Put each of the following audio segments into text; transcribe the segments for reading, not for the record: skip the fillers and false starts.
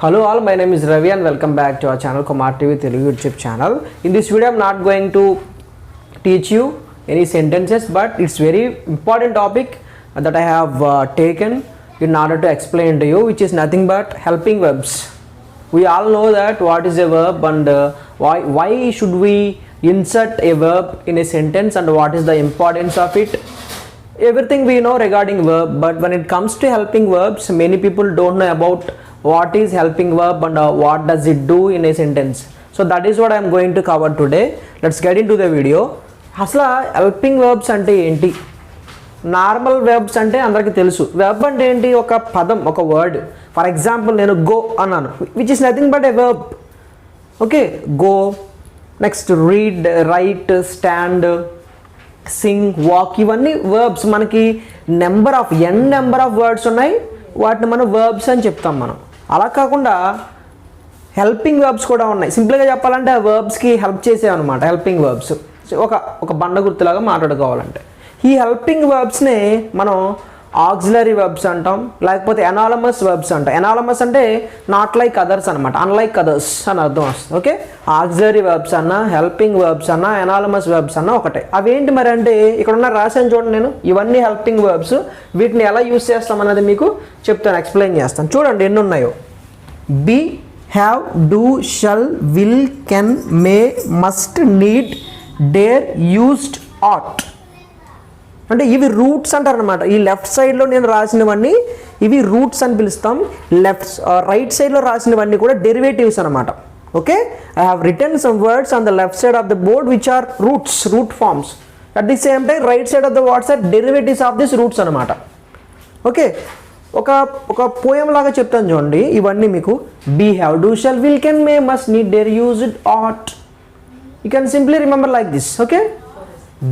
Hello all, my name is Ravi and welcome back to our channel Kumar TV Telugu YouTube channel. In this video I am not going to teach you any sentences, but it's very important topic that I have taken in order to explain to you, which is nothing but helping verbs. We all know that what is a verb and why should we insert a verb in a sentence and what is the importance of it. Everything we know regarding verb, but when it comes to helping verbs, many people don't know about what is helping verb and what does it do in a sentence. So that is what I am going to cover today. Let's get into the video. అసలు helping verbs అంటే ఏంటి? Normal verbs అంటే అందరికీ తెలుసు. verb అంటే ఏంటి? ఒక పదం, ఒక వర్డ్. ఫర్ ఎగ్జాంపుల్ నేను గో అన్నాను, which is nothing but a verb. Okay, go. Next read, right, stand, Singh, walk, ఇవన్నీ వర్బ్స్. మనకి నెంబర్ ఆఫ్ వర్డ్స్ ఉన్నాయి, వాటిని మనం వర్బ్స్ అని చెప్తాం మనం. అలా కాకుండా హెల్పింగ్ వర్బ్స్ కూడా ఉన్నాయి. సింపుల్గా చెప్పాలంటే ఆ వర్బ్స్కి హెల్ప్ చేసేవన్నమాట హెల్పింగ్ వర్బ్స్. ఒక బండ గుర్తులాగా మాట్లాడుకోవాలంటే ఈ హెల్పింగ్ వర్బ్స్నే మనం ఆక్సిలరీ వర్బ్స్ అంటాం, లేకపోతే ఎనాలమస్ వర్బ్స్ అంటాం. ఎనాలమస్ అంటే నాట్ లైక్ అదర్స్ అనమాట, అన్లైక్ అదర్స్ అని అర్థం వస్తుంది. ఓకే, ఆక్సిలరీ వర్బ్స్ అన్నా, హెల్పింగ్ వర్బ్స్ అన్నా, ఎనాలమస్ వర్బ్స్ అన్నా ఒకటే. అవేంటి మరి అంటే ఇక్కడ ఉన్న రాశాను చూడండి, నేను ఇవన్నీ హెల్పింగ్ వర్బ్స్. వీటిని ఎలా యూజ్ చేస్తాం అనేది మీకు చెప్తాను, ఎక్స్ప్లెయిన్ చేస్తాను. చూడండి ఎన్ని ఉన్నాయో. Be, have, do, shall, will, can, may, must, need, dare, used, ought. అంటే ఇవి రూట్స్ అంటారు అనమాట. ఈ లెఫ్ట్ సైడ్లో నేను రాసినవన్నీ ఇవి రూట్స్ అని పిలుస్తాం. రైట్ సైడ్లో రాసినవన్నీ కూడా డెరివేటివ్స్ అనమాట. Okay, I have written some words on the left side of the board which are roots, root forms. At the same time right side of the words are derivatives of this roots అనమాట. Okay, ఒక poem లాగా చెప్తాను చూడండి. ఇవన్నీ మీకు be, have, do, shall, will, can, may, must, need, dare, used, ought. You can simply remember like this. Okay,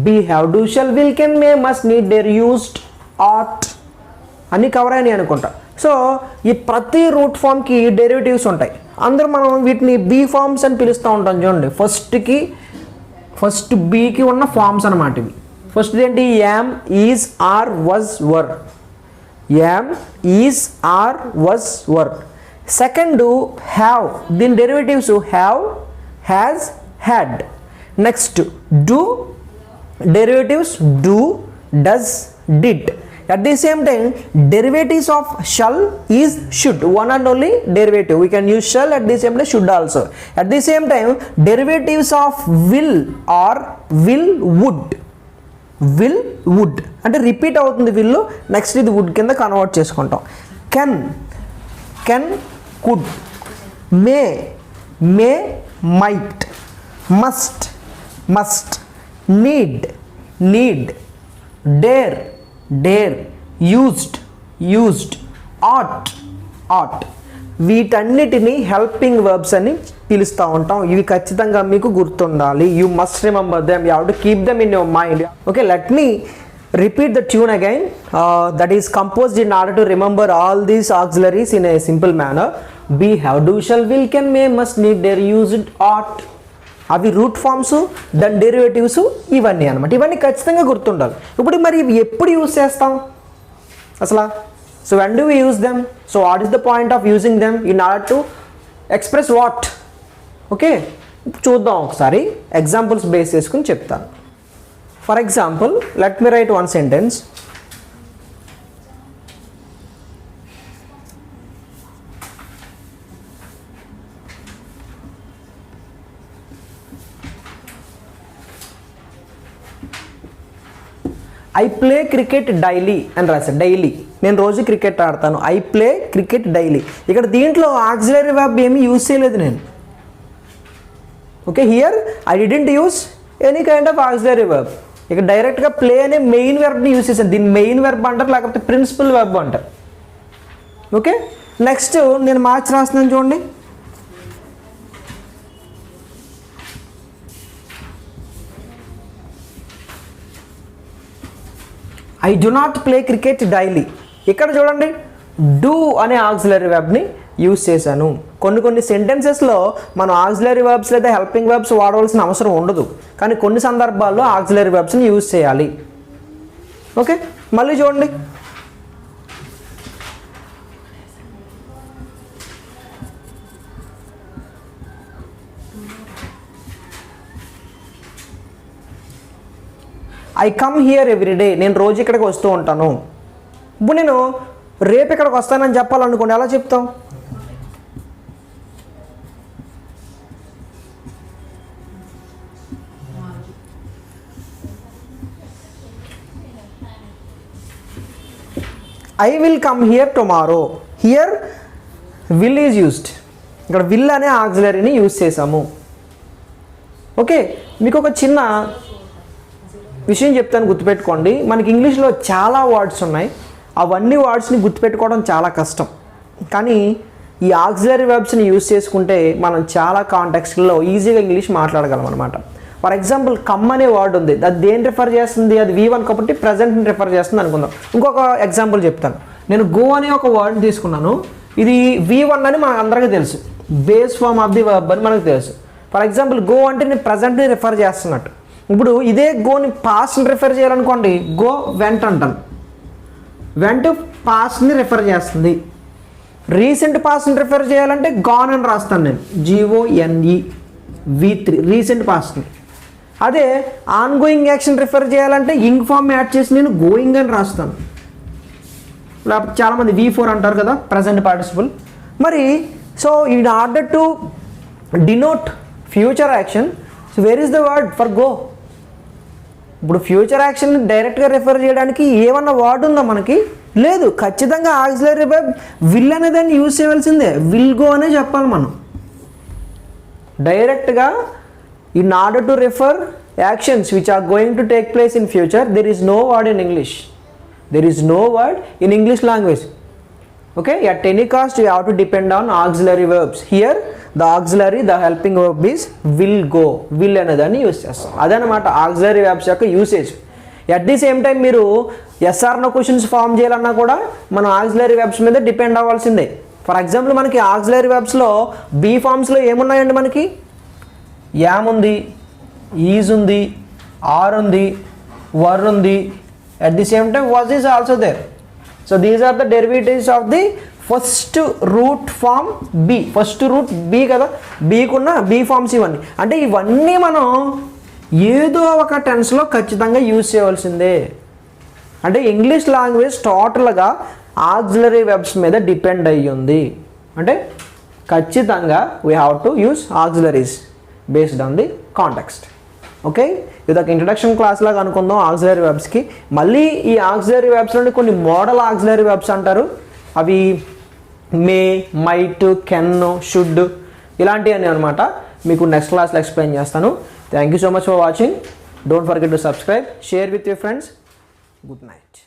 be, have, do, shall, will, can, may, must, need, dare, used, ఆట్ అన్నీ cover అయినాయి అనుకుంటా. So ఈ ప్రతి route ఫామ్కి derivatives ఉంటాయి. అందరూ మనం వీటిని be forms అని పిలుస్తూ ఉంటాం చూడండి. ఫస్ట్ బీకి ఉన్న ఫార్మ్స్ అనమాట ఇవి. ఫస్ట్ ఏంటి? Am, is, are, was, were. Am, is, are, was, were. Second have, దీని derivatives have, has, had. Next do, derivatives do, does, did. At the same time derivatives of shall is should, one and only derivative. We can use shall, at the same time should also. At the same time derivatives of will or will, would అంటే repeat అవుతుంది will, next ఇది would కింద convert చేసుకుంటాం. can, could, may, might, must, need, dare, used, ought. వీటన్నిటిని helping verbs అని పిలుస్తూ ఉంటాం. ఇవి ఖచ్చితంగా మీకు గుర్తుండాలి. You must remember them, you have to keep them in your mind. Okay, let me repeat the tune again that is composed in order to remember all these auxiliaries in a simple manner. Be, have, do, shall, will, can, may, must, need, dare, used, ought. అవి route forms, దాని derivatives, ఇవన్నీ అనమాట. ఇవన్నీ ఖచ్చితంగా గుర్తుండాలి. ఇప్పుడు మరి ఇవి ఎప్పుడు యూజ్ చేస్తాం అసలు? So when do we use them? So what is the point of using them? In order to express what? Okay, చూద్దాం ఒకసారి. ఎగ్జాంపుల్స్ బేస్ చేసుకుని చెప్తాను. For example let me write one sentence. I play cricket daily అని రాశాను. Daily, నేను రోజు cricket ఆడతాను. I play cricket daily. ఇక్కడ దీంట్లో ఆక్సిలరీ వర్బ్ ఏమీ యూజ్ చేయలేదు నేను. Okay, here I didn't use any kind of auxiliary verb. ఇక్కడ డైరెక్ట్గా ప్లే అనే మెయిన్ వెర్బ్ని యూజ్ చేశాను. దీన్ని మెయిన్ వెర్బ్ అంటారు, లేకపోతే ప్రిన్సిపల్ వెర్బ్ అంటారు. ఓకే, నెక్స్ట్ నేను మార్చి రాస్తున్నాను చూడండి. I do not play cricket daily. ఇక్కడ చూడండి, డూ అనే ఆక్సిలరీ వెర్బ్ని యూజ్ చేశాను. కొన్ని సెంటెన్సెస్లో మనం ఆక్సిలరీ వర్బ్స్ లేదా హెల్పింగ్ వర్బ్స్ వాడవలసిన అవసరం ఉండదు, కానీ కొన్ని సందర్భాల్లో ఆక్సిలరీ వర్బ్స్ని యూజ్ చేయాలి. ఓకే, మళ్ళీ చూడండి. I come here every day, నేను రోజు ఇక్కడికి వస్తూ ఉంటాను. ఇప్పుడు నేను రేపు ఇక్కడికి వస్తానని చెప్పాలనుకోండి, ఎలా చెప్తాం? I will come here tomorrow. Here will is used, ఇక్కడ విల్ అనే ఆక్సిలరీని యూజ్ చేసాము. ఓకే, మీకు ఒక చిన్న విషయం చెప్తాను, గుర్తుపెట్టుకోండి. మనకి ఇంగ్లీష్లో చాలా వర్డ్స్ ఉన్నాయి, అవన్నీ వర్డ్స్ని గుర్తుపెట్టుకోవడం చాలా కష్టం. కానీ ఈ ఆక్సిలరీ వెర్బ్స్ని యూజ్ చేసుకుంటే మనం చాలా కాంటెక్స్ట్లో ఈజీగా ఇంగ్లీష్ మాట్లాడగలం అనమాట. ఫర్ ఎగ్జాంపుల్ కమ్ అనే వర్డ్ ఉంది, అది దేన్ని రిఫర్ చేస్తుంది? అది V1 కాబట్టి ప్రజెంట్ని రిఫర్ చేస్తుంది అనుకుందాం. ఇంకొక ఎగ్జాంపుల్ చెప్తాను. నేను గో అనే ఒక వర్డ్ తీసుకున్నాను, ఇది V1 అని మనకు అందరికీ తెలుసు, base form of the verb అని మనకు తెలుసు. ఫర్ ఎగ్జాంపుల్ గో అంటే నేను ప్రజెంట్ని రిఫర్ చేస్తున్నట్టు. ఇప్పుడు ఇదే గోని పాస్ట్ని రిఫర్ చేయాలనుకోండి, గో వెంట్ అంటాను. వెంట్ పాస్ట్ని రిఫర్ చేస్తుంది. రీసెంట్ పాస్ట్ని రిఫర్ చేయాలంటే గాన్ అని రాస్తాను నేను, GONE V3 రీసెంట్ పాస్ట్ని. అదే ఆన్ గోయింగ్ యాక్షన్ రిఫర్ చేయాలంటే ఇంగ్ ఫామ్ యాడ్ చేసి నేను గోయింగ్ అని రాస్తాను. చాలామంది V4 అంటారు కదా, ప్రజెంట్ పార్టిసిపుల్. మరి so in order to denote future action, so where is the word for go? ఇప్పుడు ఫ్యూచర్ యాక్షన్ డైరెక్ట్గా రిఫర్ చేయడానికి ఏమన్నా వర్డ్ ఉందా మనకి? లేదు. ఖచ్చితంగా ఆక్సిలరీ వెర్బ్ విల్ అనే దాన్ని యూజ్ చేయవలసిందే, విల్ గో అనే చెప్పాలి మనం. డైరెక్ట్గా in order to refer actions which are going to take place in future, there is no word in English. There is no word in English language. Okay, at any cost you have to depend on auxiliary verbs. Here the auxiliary, the helping verb is will go. Will అనేదాన్ని use చేస్తాం. అదనమాట auxiliary verbs యొక్క usage. At the same time మీరు SR no questions form చేయాలన్నా కూడా మనం auxiliary verbs మీద depend అవ్వాల్సిందే. ఫర్ ఎగ్జాంపుల్ మనకి ఆక్సిలరీ వెర్బ్స్లో బీ ఫామ్స్లో ఏమున్నాయండి? మనకి యామ్ ఉంది, ఈజ్ ఉంది, ఆర్ ఉంది, వర్ ఉంది. At the same time was is also there. So these are the derivatives of the first root form B. First root B కదా, B కున్న B ఫార్మ్స్ ఇవన్నీ. అంటే ఇవన్నీ మనం ఏదో ఒక టెన్స్లో ఖచ్చితంగా యూజ్ చేయవలసిందే. అంటే ఇంగ్లీష్ లాంగ్వేజ్ టోటల్గా ఆక్సిలరీ వెర్బ్స్ మీద డిపెండ్ అయ్యి ఉంది. అంటే ఖచ్చితంగా we have to use auxiliaries based on the context. Okay, ఇదొక ఇంట్రడక్షన్ క్లాస్ లాగా అనుకుందాం ఆక్సిలరీ వెర్బ్స్కి. మళ్ళీ ఈ ఆక్సిలరీ వెర్బ్స్ నుండి కొన్ని మోడల్ ఆక్సిలరీ వెర్బ్స్ అంటారు. అవి మే, మైట్, కెన్, షుడ్ ఇలాంటివన్నీ అనమాట. మీకు నెక్స్ట్ క్లాస్లో ఎక్స్ప్లెయిన్ చేస్తాను. Thank you so much for watching. Don't forget to subscribe, share with your friends. Good night.